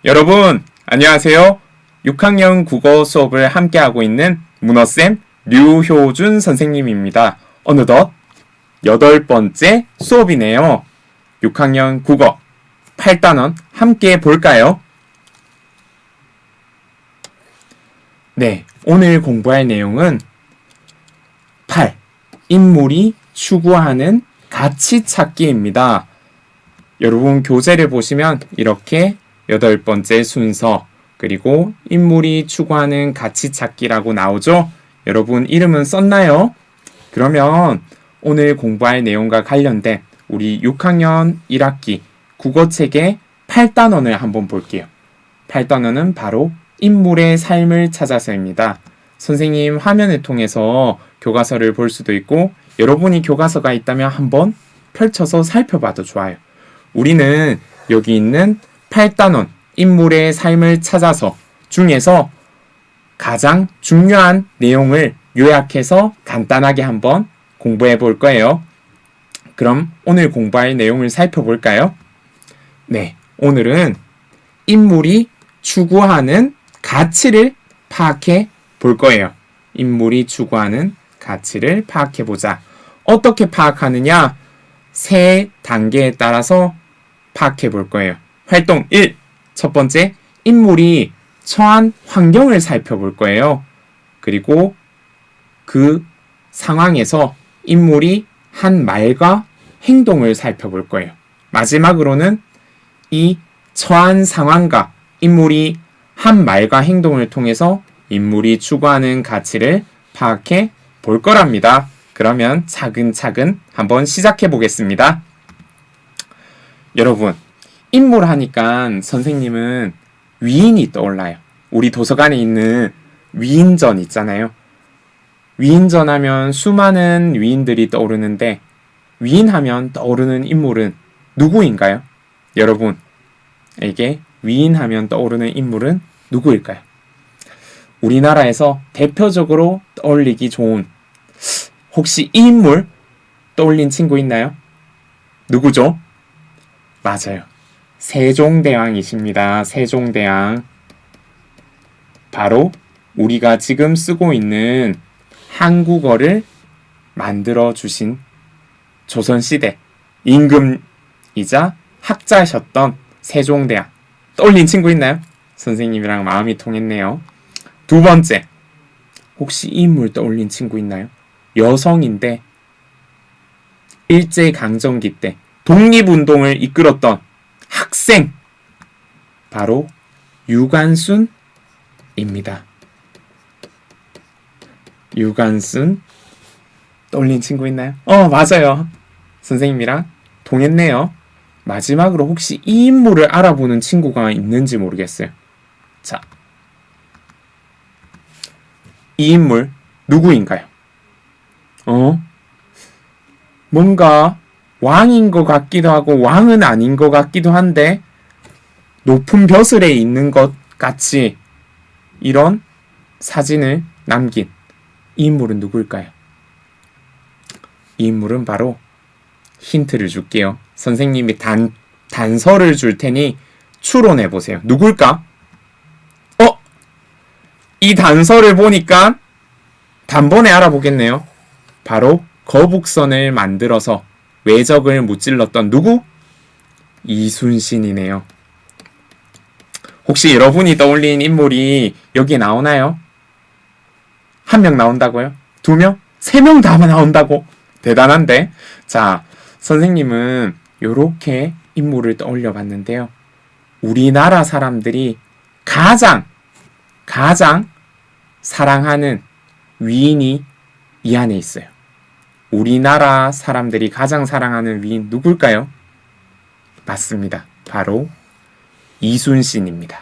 여러분, 안녕하세요. 6학년 국어 수업을 함께하고 있는 문어쌤 류효준 선생님입니다. 어느덧 8번째 수업이네요. 6학년 국어 8단원 함께 볼까요? 네, 오늘 공부할 내용은 8. 인물이 추구하는 가치 찾기입니다. 여러분 교재를 보시면 이렇게 8번째 순서 그리고 인물이 추구하는 가치 찾기라고 나오죠? 여러분 이름은 썼나요? 그러면 오늘 공부할 내용과 관련된 우리 6학년 1학기 국어책의 8단원을 한번 볼게요. 8단원은 바로 인물의 삶을 찾아서입니다. 선생님 화면을 통해서 교과서를 볼 수도 있고 여러분이 교과서가 있다면 한번 펼쳐서 살펴봐도 좋아요. 우리는 여기 있는 8단원 인물의 삶을 찾아서 중에서 가장 중요한 내용을 요약해서 간단하게 한번 공부해 볼 거예요. 그럼 오늘 공부할 내용을 살펴볼까요? 네, 오늘은 인물이 추구하는 가치를 파악해 볼 거예요. 인물이 추구하는 가치를 파악해 보자. 어떻게 파악하느냐? 세 단계에 따라서 파악해 볼 거예요. 활동 1. 첫 번째, 인물이 처한 환경을 살펴볼 거예요. 그리고 그 상황에서 인물이 한 말과 행동을 살펴볼 거예요. 마지막으로는 이 처한 상황과 인물이 한 말과 행동을 통해서 인물이 추구하는 가치를 파악해 볼 거랍니다. 그러면 차근차근 한번 시작해 보겠습니다. 여러분, 인물 하니까 선생님은 위인이 떠올라요. 우리 도서관에 있는 위인전 있잖아요. 위인전 하면 수많은 위인들이 떠오르는데 위인 하면 떠오르는 인물은 누구인가요? 여러분에게 위인 하면 떠오르는 인물은 누구일까요? 우리나라에서 대표적으로 떠올리기 좋은 혹시 이 인물 떠올린 친구 있나요? 누구죠? 맞아요. 세종대왕이십니다. 세종대왕. 바로 우리가 지금 쓰고 있는 한국어를 만들어 주신 조선시대 임금이자 학자셨던 세종대왕. 떠올린 친구 있나요? 선생님이랑 마음이 통했네요. 두 번째, 혹시 이 인물 떠올린 친구 있나요? 여성인데 일제강점기 때 독립운동을 이끌었던 학생, 바로 유관순입니다. 유관순 떠올린 친구 있나요? 맞아요. 선생님이랑 통했네요. 마지막으로 혹시 이 인물을 알아보는 친구가 있는지 모르겠어요. 자, 이 인물 누구인가요? 뭔가 왕인 것 같기도 하고 왕은 아닌 것 같기도 한데 높은 벼슬에 있는 것 같이 이런 사진을 남긴 이 인물은 누구일까요? 이 인물은 바로 힌트를 줄게요. 선생님이 단서를 줄 테니 추론해 보세요. 누굴까? 이 단서를 보니까 단번에 알아보겠네요. 바로 거북선을 만들어서 외적을 무찔렀던 누구? 이순신이네요. 혹시 여러분이 떠올린 인물이 여기에 나오나요? 한 명 나온다고요? 두 명? 세 명 다 나온다고? 대단한데? 자, 선생님은 요렇게 인물을 떠올려 봤는데요. 우리나라 사람들이 가장 사랑하는 위인이 이 안에 있어요. 우리나라 사람들이 가장 사랑하는 위인 누굴까요? 맞습니다. 바로 이순신입니다.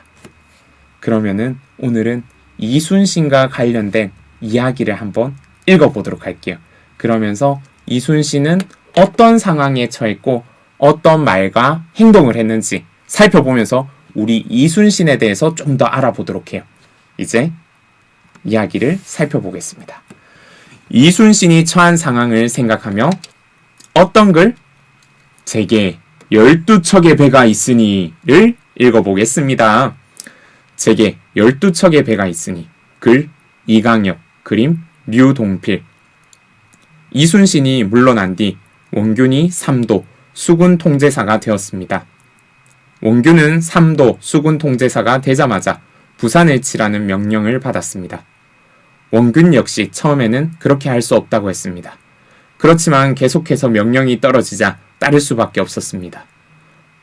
그러면은 오늘은 이순신과 관련된 이야기를 한번 읽어보도록 할게요. 그러면서 이순신은 어떤 상황에 처했고 어떤 말과 행동을 했는지 살펴보면서 우리 이순신에 대해서 좀 더 알아보도록 해요. 이제 이야기를 살펴보겠습니다. 이순신이 처한 상황을 생각하며 어떤 글? 제게 12척의 배가 있으니를 읽어보겠습니다. 제게 12척의 배가 있으니 글 이강엽, 그림 류동필. 이순신이 물러난 뒤 원균이 삼도 수군 통제사가 되었습니다. 원균은 삼도 수군 통제사가 되자마자 부산을 치라는 명령을 받았습니다. 원균 역시 처음에는 그렇게 할 수 없다고 했습니다. 그렇지만 계속해서 명령이 떨어지자 따를 수밖에 없었습니다.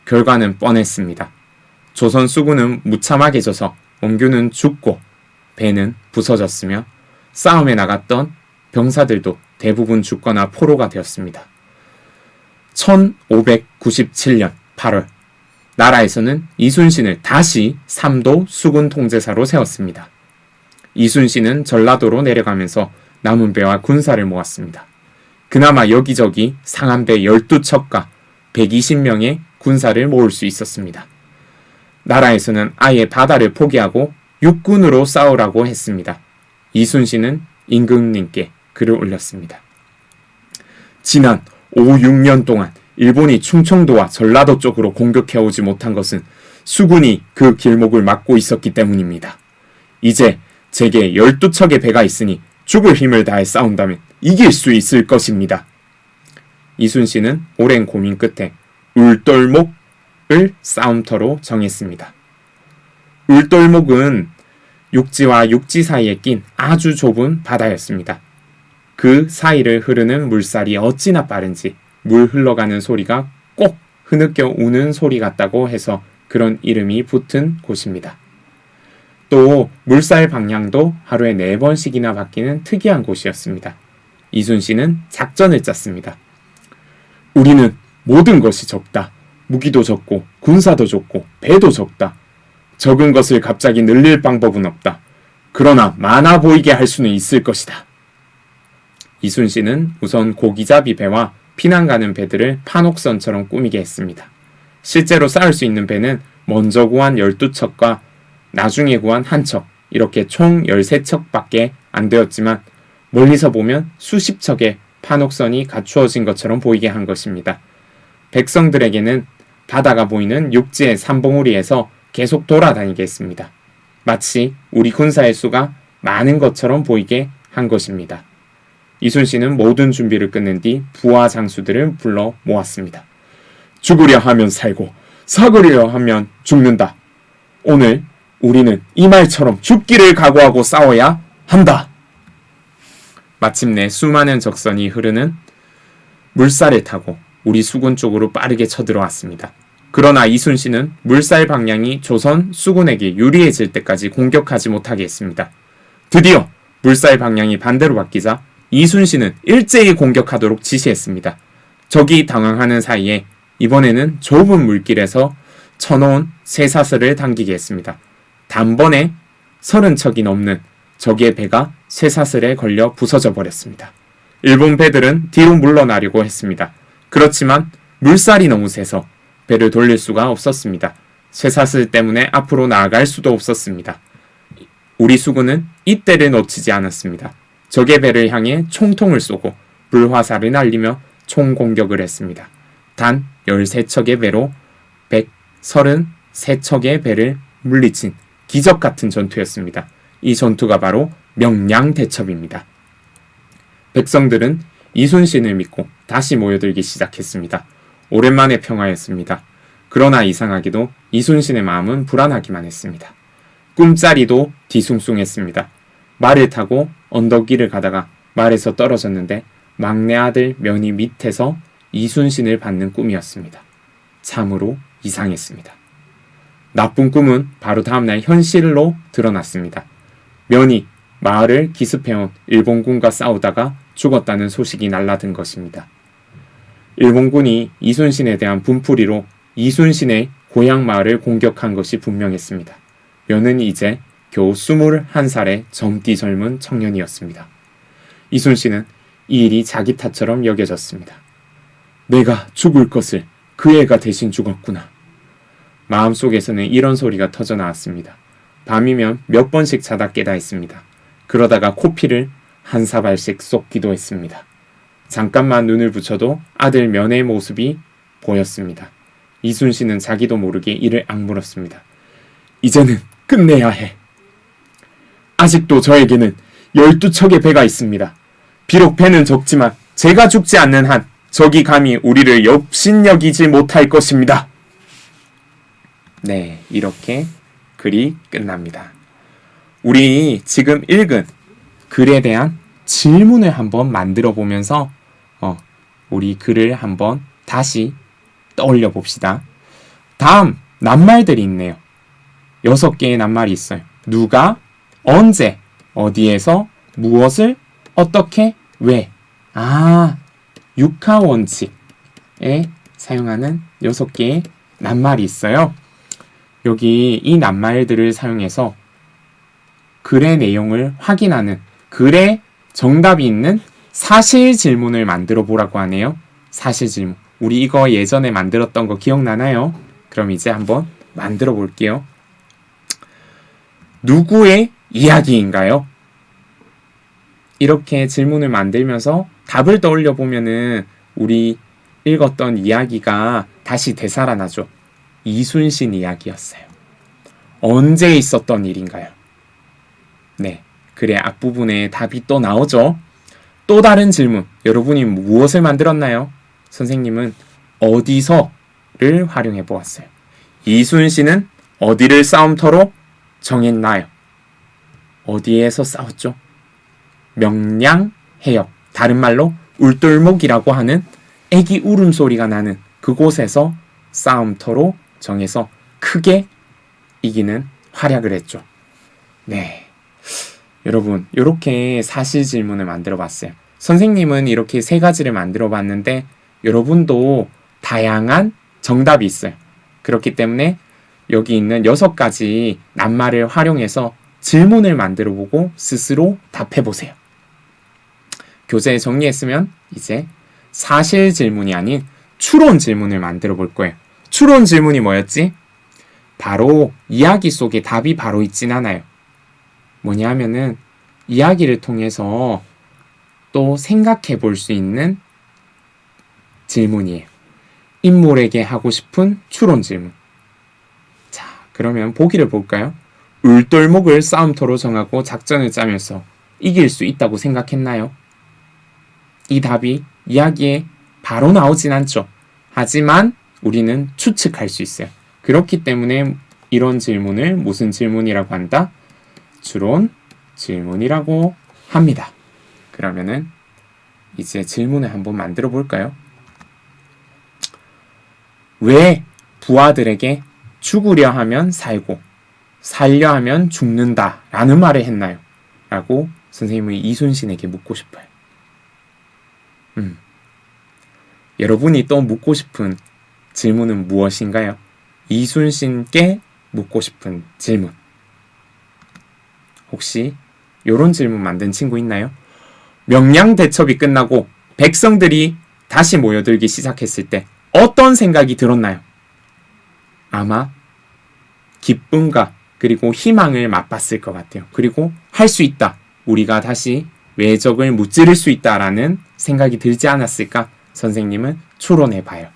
결과는 뻔했습니다. 조선 수군은 무참하게 져서 원균은 죽고 배는 부서졌으며 싸움에 나갔던 병사들도 대부분 죽거나 포로가 되었습니다. 1597년 8월 나라에서는 이순신을 다시 삼도 수군 통제사로 세웠습니다. 이순신은 전라도로 내려가면서 남은 배와 군사를 모았습니다. 그나마 여기저기 상한 배 12척과 120명의 군사를 모을 수 있었습니다. 나라에서는 아예 바다를 포기하고 육군으로 싸우라고 했습니다. 이순신은 임금님께 글을 올렸습니다. 지난 5, 6년 동안 일본이 충청도와 전라도 쪽으로 공격해오지 못한 것은 수군이 그 길목을 막고 있었기 때문입니다. 이제 제게 12척의 배가 있으니 죽을 힘을 다해 싸운다면 이길 수 있을 것입니다. 이순신은 오랜 고민 끝에 울돌목을 싸움터로 정했습니다. 울돌목은 육지와 육지 사이에 낀 아주 좁은 바다였습니다. 그 사이를 흐르는 물살이 어찌나 빠른지 물 흘러가는 소리가 꼭 흐느껴 우는 소리 같다고 해서 그런 이름이 붙은 곳입니다. 또 물살 방향도 하루에 4번씩이나 바뀌는 특이한 곳이었습니다. 이순신은 작전을 짰습니다. 우리는 모든 것이 적다. 무기도 적고 군사도 적고 배도 적다. 적은 것을 갑자기 늘릴 방법은 없다. 그러나 많아 보이게 할 수는 있을 것이다. 이순신은 우선 고기잡이 배와 피난 가는 배들을 판옥선처럼 꾸미게 했습니다. 실제로 쌓을 수 있는 배는 먼저 구한 12척과 나중에 구한 1척, 이렇게 총 13척밖에 안 되었지만 멀리서 보면 수십 척의 판옥선이 갖추어진 것처럼 보이게 한 것입니다. 백성들에게는 바다가 보이는 육지의 산봉우리에서 계속 돌아다니게 했습니다. 마치 우리 군사의 수가 많은 것처럼 보이게 한 것입니다. 이순신은 모든 준비를 끝낸 뒤 부하 장수들을 불러 모았습니다. 죽으려 하면 살고 사그려 하면 죽는다. 오늘 우리는 이 말처럼 죽기를 각오하고 싸워야 한다. 마침내 수많은 적선이 흐르는 물살을 타고 우리 수군 쪽으로 빠르게 쳐들어왔습니다. 그러나 이순신은 물살 방향이 조선 수군에게 유리해질 때까지 공격하지 못하게 했습니다. 드디어 물살 방향이 반대로 바뀌자 이순신은 일제히 공격하도록 지시했습니다. 적이 당황하는 사이에 이번에는 좁은 물길에서 쳐놓은 쇠사슬을 당기게 했습니다. 단번에 30척이 넘는 적의 배가 쇠사슬에 걸려 부서져 버렸습니다. 일본 배들은 뒤로 물러나려고 했습니다. 그렇지만 물살이 너무 세서 배를 돌릴 수가 없었습니다. 쇠사슬 때문에 앞으로 나아갈 수도 없었습니다. 우리 수군은 이때를 놓치지 않았습니다. 적의 배를 향해 총통을 쏘고 불화살을 날리며 총공격을 했습니다. 단 13척의 배로 133척의 배를 물리친 기적같은 전투였습니다. 이 전투가 바로 명량대첩입니다. 백성들은 이순신을 믿고 다시 모여들기 시작했습니다. 오랜만에 평화였습니다. 그러나 이상하게도 이순신의 마음은 불안하기만 했습니다. 꿈자리도 뒤숭숭했습니다. 말을 타고 언덕 위를 가다가 말에서 떨어졌는데 막내 아들 면이 밑에서 이순신을 받는 꿈이었습니다. 참으로 이상했습니다. 나쁜 꿈은 바로 다음날 현실로 드러났습니다. 면이 마을을 기습해온 일본군과 싸우다가 죽었다는 소식이 날라든 것입니다. 일본군이 이순신에 대한 분풀이로 이순신의 고향 마을을 공격한 것이 분명했습니다. 면은 이제 겨우 21살의 젊디 젊은 청년이었습니다. 이순신은 이 일이 자기 탓처럼 여겨졌습니다. 내가 죽을 것을 그 애가 대신 죽었구나. 마음속에서는 이런 소리가 터져 나왔습니다. 밤이면 몇 번씩 자다 깨다 했습니다. 그러다가 코피를 한 사발씩 쏟기도 했습니다. 잠깐만 눈을 붙여도 아들 면의 모습이 보였습니다. 이순신은 자기도 모르게 이를 악물었습니다. 이제는 끝내야 해. 아직도 저에게는 12척의 배가 있습니다. 비록 배는 적지만 제가 죽지 않는 한 적이 감히 우리를 엽신여기지 못할 것입니다. 네, 이렇게 글이 끝납니다. 우리 지금 읽은 글에 대한 질문을 한번 만들어 보면서 우리 글을 한번 다시 떠올려 봅시다. 다음 낱말들이 있네요. 6개의 낱말이 있어요. 누가, 언제, 어디에서, 무엇을, 어떻게, 왜. 육하원칙에 사용하는 6개의 낱말이 있어요. 여기 이 낱말들을 사용해서 글의 내용을 확인하는, 글에 정답이 있는 사실 질문을 만들어 보라고 하네요. 사실 질문. 우리 이거 예전에 만들었던 거 기억나나요? 그럼 이제 한번 만들어 볼게요. 누구의 이야기인가요? 이렇게 질문을 만들면서 답을 떠올려 보면은 우리 읽었던 이야기가 다시 되살아나죠. 이순신 이야기였어요. 언제 있었던 일인가요? 네, 글의 앞부분에 답이 또 나오죠. 또 다른 질문, 여러분이 무엇을 만들었나요? 선생님은 어디서를 활용해 보았어요. 이순신은 어디를 싸움터로 정했나요? 어디에서 싸웠죠? 명량해역, 다른 말로 울돌목이라고 하는 애기 울음소리가 나는 그곳에서 싸움터로 정해서 크게 이기는 활약을 했죠. 네, 여러분 이렇게 사실 질문을 만들어 봤어요. 선생님은 이렇게 3가지를 만들어 봤는데 여러분도 다양한 정답이 있어요. 그렇기 때문에 여기 있는 6가지 낱말을 활용해서 질문을 만들어 보고 스스로 답해 보세요. 교재에 정리했으면 이제 사실 질문이 아닌 추론 질문을 만들어 볼 거예요. 추론 질문이 뭐였지? 바로 이야기 속에 답이 바로 있진 않아요. 뭐냐 하면은 이야기를 통해서 또 생각해 볼 수 있는 질문이에요. 인물에게 하고 싶은 추론 질문. 자, 그러면 보기를 볼까요? 울돌목을 싸움터로 정하고 작전을 짜면서 이길 수 있다고 생각했나요? 이 답이 이야기에 바로 나오진 않죠. 하지만 우리는 추측할 수 있어요. 그렇기 때문에 이런 질문을 무슨 질문이라고 한다? 추론 질문이라고 합니다. 그러면은 이제 질문을 한번 만들어 볼까요? 왜 부하들에게 죽으려 하면 살고 살려 하면 죽는다 라는 말을 했나요? 라고 선생님은 이순신에게 묻고 싶어요. 여러분이 또 묻고 싶은 질문은 무엇인가요? 이순신께 묻고 싶은 질문. 혹시 이런 질문 만든 친구 있나요? 명량대첩이 끝나고 백성들이 다시 모여들기 시작했을 때 어떤 생각이 들었나요? 아마 기쁨과 그리고 희망을 맛봤을 것 같아요. 그리고 할 수 있다. 우리가 다시 외적을 무찌를 수 있다라는 생각이 들지 않았을까? 선생님은 추론해봐요.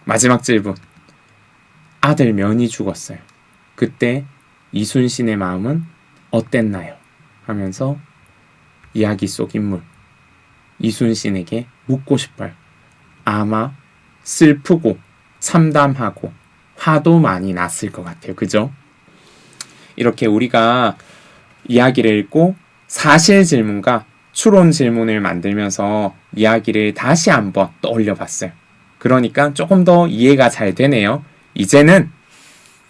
마지막 질문. 아들 면이 죽었어요. 그때 이순신의 마음은 어땠나요? 하면서 이야기 속 인물 이순신에게 묻고 싶어요. 아마 슬프고 참담하고 화도 많이 났을 것 같아요. 그죠? 이렇게 우리가 이야기를 읽고 사실 질문과 추론 질문을 만들면서 이야기를 다시 한번 떠올려 봤어요. 그러니까 조금 더 이해가 잘 되네요. 이제는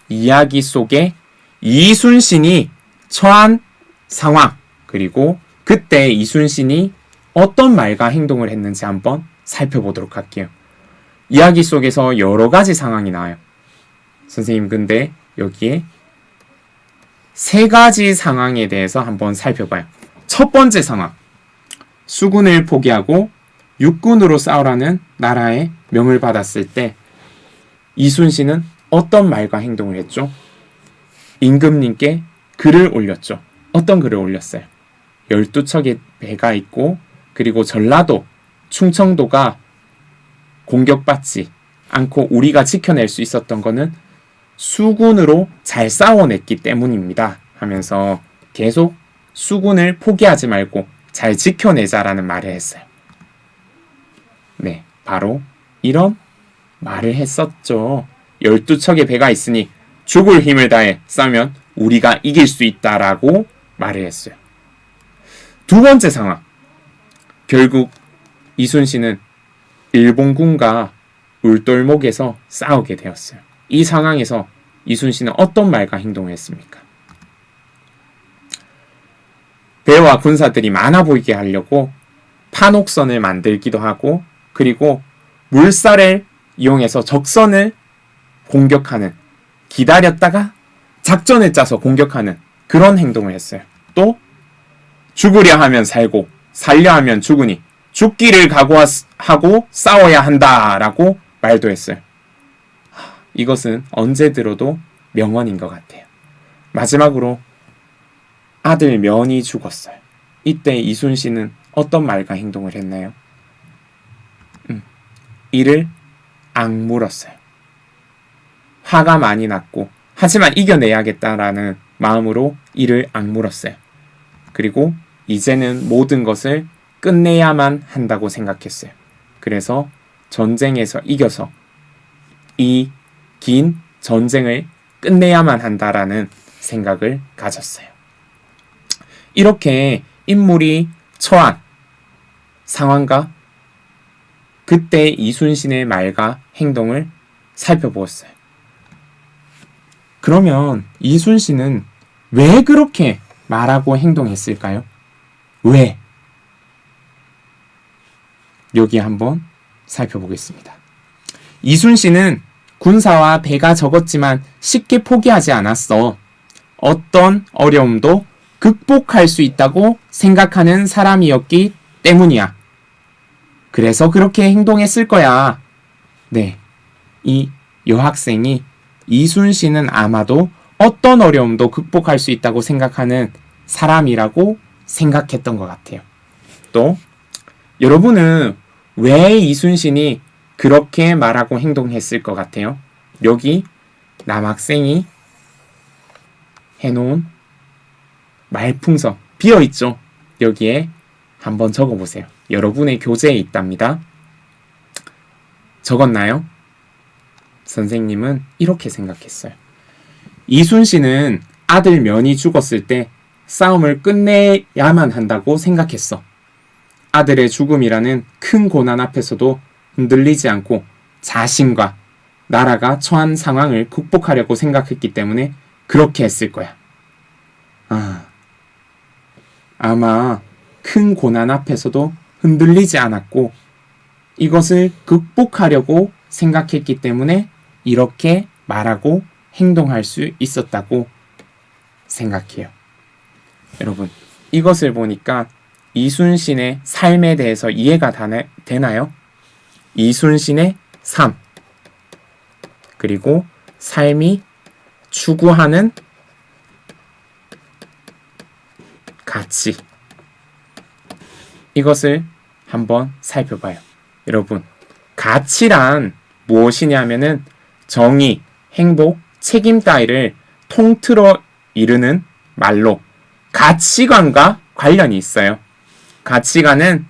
이야기 속에 이순신이 처한 상황, 그리고 그때 이순신이 어떤 말과 행동을 했는지 한번 살펴보도록 할게요. 이야기 속에서 여러 가지 상황이 나와요. 선생님, 근데 여기에 3가지 상황에 대해서 한번 살펴봐요. 첫 번째 상황. 수군을 포기하고 육군으로 싸우라는 나라의 명을 받았을 때 이순신은 어떤 말과 행동을 했죠? 임금님께 글을 올렸죠. 어떤 글을 올렸어요? 12척의 배가 있고 그리고 전라도, 충청도가 공격받지 않고 우리가 지켜낼 수 있었던 거는 수군으로 잘 싸워냈기 때문입니다. 하면서 계속 수군을 포기하지 말고 잘 지켜내자라는 말을 했어요. 네, 바로 이런 말을 했었죠. 12척의 배가 있으니 죽을 힘을 다해 싸우면 우리가 이길 수 있다라고 말을 했어요. 두 번째 상황. 결국 이순신은 일본군과 울돌목에서 싸우게 되었어요. 이 상황에서 이순신은 어떤 말과 행동을 했습니까? 배와 군사들이 많아 보이게 하려고 판옥선을 만들기도 하고, 그리고 물살을 이용해서 적선을 공격하는, 기다렸다가 작전을 짜서 공격하는 그런 행동을 했어요. 또 죽으려 하면 살고 살려 하면 죽으니 죽기를 각오하고 싸워야 한다라고 말도 했어요. 이것은 언제 들어도 명언인 것 같아요. 마지막으로 아들 면이 죽었어요. 이때 이순신은 어떤 말과 행동을 했나요? 이를 악물었어요. 화가 많이 났고, 하지만 이겨내야겠다라는 마음으로 이를 악물었어요. 그리고 이제는 모든 것을 끝내야만 한다고 생각했어요. 그래서 전쟁에서 이겨서 이 긴 전쟁을 끝내야만 한다라는 생각을 가졌어요. 이렇게 인물이 처한 상황과 그때 이순신의 말과 행동을 살펴보았어요. 그러면 이순신은 왜 그렇게 말하고 행동했을까요? 왜? 여기 한번 살펴보겠습니다. 이순신은 군사와 배가 적었지만 쉽게 포기하지 않았어. 어떤 어려움도 극복할 수 있다고 생각하는 사람이었기 때문이야. 그래서 그렇게 행동했을 거야. 네, 이 여학생이 이순신은 아마도 어떤 어려움도 극복할 수 있다고 생각하는 사람이라고 생각했던 것 같아요. 또 여러분은 왜 이순신이 그렇게 말하고 행동했을 것 같아요? 여기 남학생이 해놓은 말풍선 비어있죠? 여기에 한번 적어보세요. 여러분의 교재에 있답니다. 적었나요? 선생님은 이렇게 생각했어요. 이순신은 아들 면이 죽었을 때 싸움을 끝내야만 한다고 생각했어. 아들의 죽음이라는 큰 고난 앞에서도 흔들리지 않고 자신과 나라가 처한 상황을 극복하려고 생각했기 때문에 그렇게 했을 거야. 아마 큰 고난 앞에서도 흔들리지 않았고 이것을 극복하려고 생각했기 때문에 이렇게 말하고 행동할 수 있었다고 생각해요. 여러분, 이것을 보니까 이순신의 삶에 대해서 이해가 되나요? 이순신의 삶, 그리고 삶이 추구하는 가치, 이것을 한번 살펴봐요. 여러분, 가치란 무엇이냐면은 정의, 행복, 책임 따위를 통틀어 이르는 말로 가치관과 관련이 있어요. 가치관은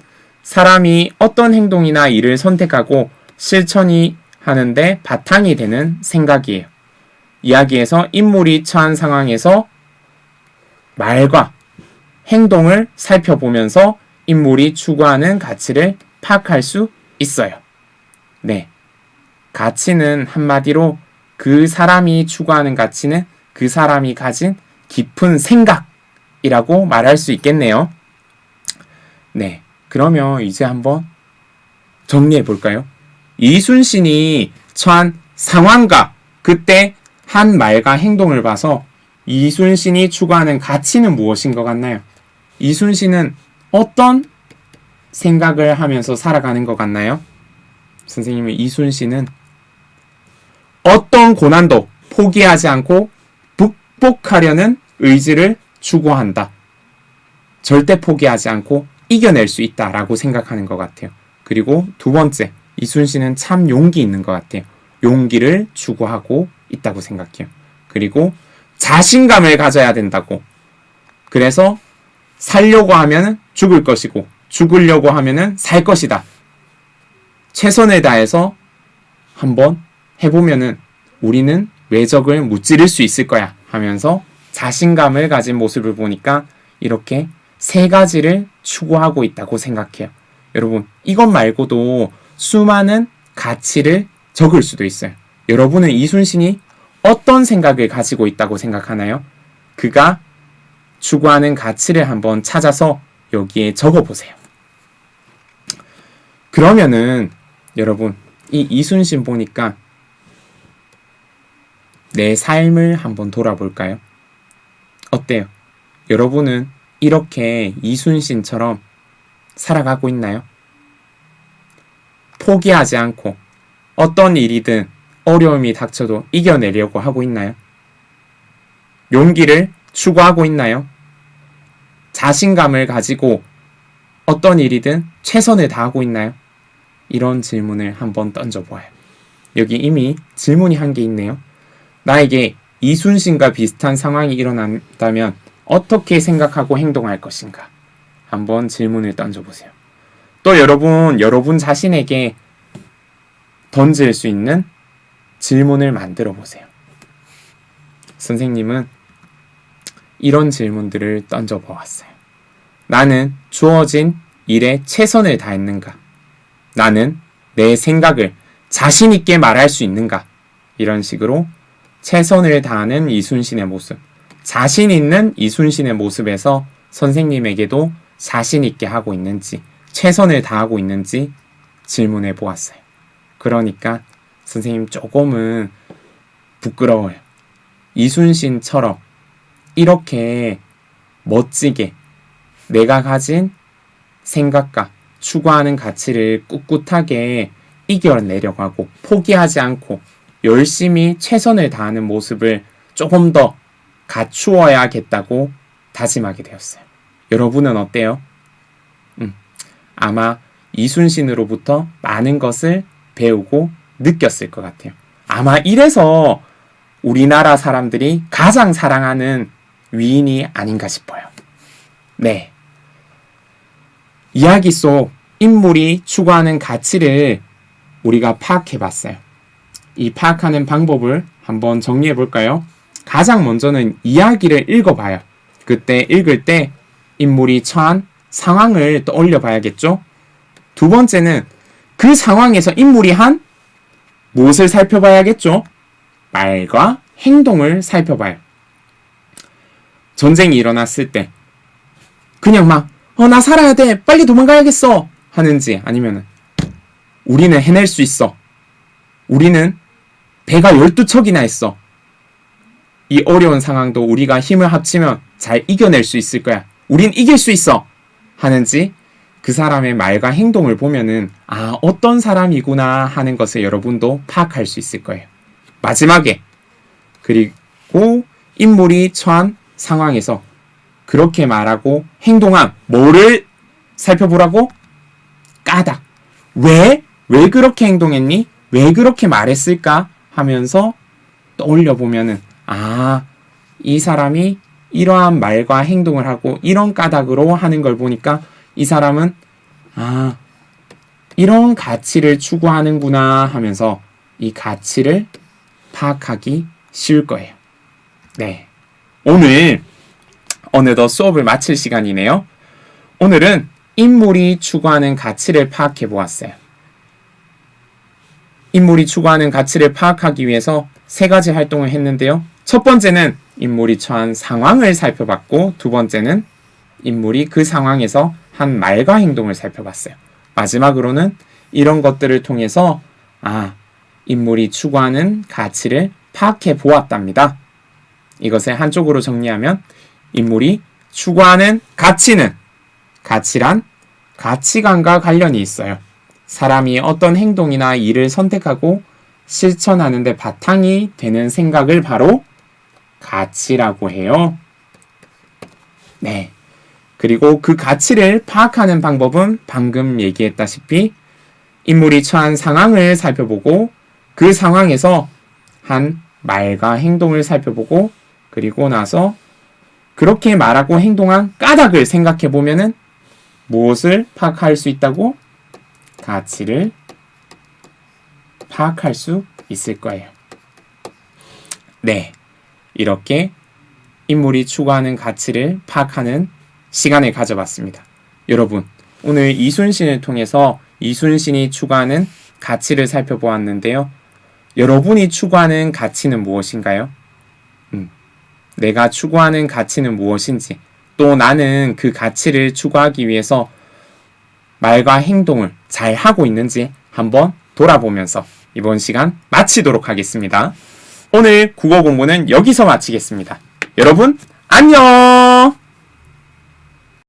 사람이 어떤 행동이나 일을 선택하고 실천이 하는데 바탕이 되는 생각이에요. 이야기에서 인물이 처한 상황에서 말과 행동을 살펴보면서 인물이 추구하는 가치를 파악할 수 있어요. 네. 가치는 한마디로 그 사람이 추구하는 가치는 그 사람이 가진 깊은 생각이라고 말할 수 있겠네요. 네. 그러면 이제 한번 정리해 볼까요? 이순신이 처한 상황과 그때 한 말과 행동을 봐서 이순신이 추구하는 가치는 무엇인 것 같나요? 이순신은 어떤 생각을 하면서 살아가는 것 같나요? 선생님은 이순신은 어떤 고난도 포기하지 않고 극복하려는 의지를 추구한다. 절대 포기하지 않고 이겨낼 수 있다라고 생각하는 것 같아요. 그리고 두 번째, 이순신은 참 용기 있는 것 같아요. 용기를 추구하고 있다고 생각해요. 그리고 자신감을 가져야 된다고. 그래서 살려고 하면 죽을 것이고 죽으려고 하면 살 것이다. 최선을 다해서 한번 해보면은 우리는 외적을 무찌를 수 있을 거야 하면서 자신감을 가진 모습을 보니까 이렇게 세 가지를 추구하고 있다고 생각해요. 여러분, 이것 말고도 수많은 가치를 적을 수도 있어요. 여러분은 이순신이 어떤 생각을 가지고 있다고 생각하나요? 그가 추구하는 가치를 한번 찾아서 여기에 적어보세요. 그러면은 여러분, 이 이순신 보니까 내 삶을 한번 돌아볼까요? 어때요? 여러분은 이렇게 이순신처럼 살아가고 있나요? 포기하지 않고 어떤 일이든 어려움이 닥쳐도 이겨내려고 하고 있나요? 용기를 추구하고 있나요? 자신감을 가지고 어떤 일이든 최선을 다하고 있나요? 이런 질문을 한번 던져보아요. 여기 이미 질문이 한 개 있네요. 나에게 이순신과 비슷한 상황이 일어난다면 어떻게 생각하고 행동할 것인가? 한번 질문을 던져보세요. 또 여러분 자신에게 던질 수 있는 질문을 만들어 보세요. 선생님은 이런 질문들을 던져보았어요. 나는 주어진 일에 최선을 다했는가? 나는 내 생각을 자신 있게 말할 수 있는가? 이런 식으로 최선을 다하는 이순신의 모습, 자신 있는 이순신의 모습에서 선생님에게도 자신 있게 하고 있는지, 최선을 다하고 있는지 질문해 보았어요. 그러니까 선생님 조금은 부끄러워요. 이순신처럼 이렇게 멋지게 내가 가진 생각과 추구하는 가치를 꿋꿋하게 이겨내려고 하고 포기하지 않고 열심히 최선을 다하는 모습을 조금 더 갖추어야겠다고 다짐하게 되었어요. 여러분은 어때요? 아마 이순신으로부터 많은 것을 배우고 느꼈을 것 같아요. 아마 이래서 우리나라 사람들이 가장 사랑하는 위인이 아닌가 싶어요. 네. 이야기 속 인물이 추구하는 가치를 우리가 파악해 봤어요. 이 파악하는 방법을 한번 정리해 볼까요? 가장 먼저는 이야기를 읽어봐요. 그때 읽을 때 인물이 처한 상황을 떠올려 봐야겠죠? 두 번째는 그 상황에서 인물이 한 무엇을 살펴봐야겠죠? 말과 행동을 살펴봐요. 전쟁이 일어났을 때 그냥 막 나 살아야 돼, 빨리 도망가야겠어 하는지, 아니면 우리는 해낼 수 있어, 우리는 배가 12척이나 있어, 이 어려운 상황도 우리가 힘을 합치면 잘 이겨낼 수 있을 거야, 우린 이길 수 있어 하는지, 그 사람의 말과 행동을 보면은 어떤 사람이구나 하는 것을 여러분도 파악할 수 있을 거예요. 마지막에 그리고 인물이 처한 상황에서 그렇게 말하고 행동한 뭐를 살펴보라고? 까닭. 왜 그렇게 행동했니? 왜 그렇게 말했을까? 하면서 떠올려 보면은 이 사람이 이러한 말과 행동을 하고 이런 까닭으로 하는 걸 보니까 이 사람은 이런 가치를 추구하는구나 하면서 이 가치를 파악하기 쉬울 거예요. 네. 오늘 어느덧 수업을 마칠 시간이네요. 오늘은 인물이 추구하는 가치를 파악해 보았어요. 인물이 추구하는 가치를 파악하기 위해서 세 가지 활동을 했는데요. 첫 번째는 인물이 처한 상황을 살펴봤고, 두 번째는 인물이 그 상황에서 한 말과 행동을 살펴봤어요. 마지막으로는 이런 것들을 통해서 인물이 추구하는 가치를 파악해 보았답니다. 이것을 한쪽으로 정리하면 인물이 추구하는 가치란 가치관과 관련이 있어요. 사람이 어떤 행동이나 일을 선택하고 실천하는 데 바탕이 되는 생각을 바로 가치라고 해요. 네. 그리고 그 가치를 파악하는 방법은 방금 얘기했다시피 인물이 처한 상황을 살펴보고 그 상황에서 한 말과 행동을 살펴보고 그리고 나서 그렇게 말하고 행동한 까닭을 생각해 보면은 무엇을 파악할 수 있다고? 가치를 파악할 수 있을 거예요. 네, 이렇게 인물이 추구하는 가치를 파악하는 시간을 가져봤습니다. 여러분, 오늘 이순신을 통해서 이순신이 추구하는 가치를 살펴보았는데요. 여러분이 추구하는 가치는 무엇인가요? 내가 추구하는 가치는 무엇인지, 또 나는 그 가치를 추구하기 위해서 말과 행동을 잘 하고 있는지 한번 돌아보면서 이번 시간 마치도록 하겠습니다. 오늘 국어 공부는 여기서 마치겠습니다. 여러분, 안녕!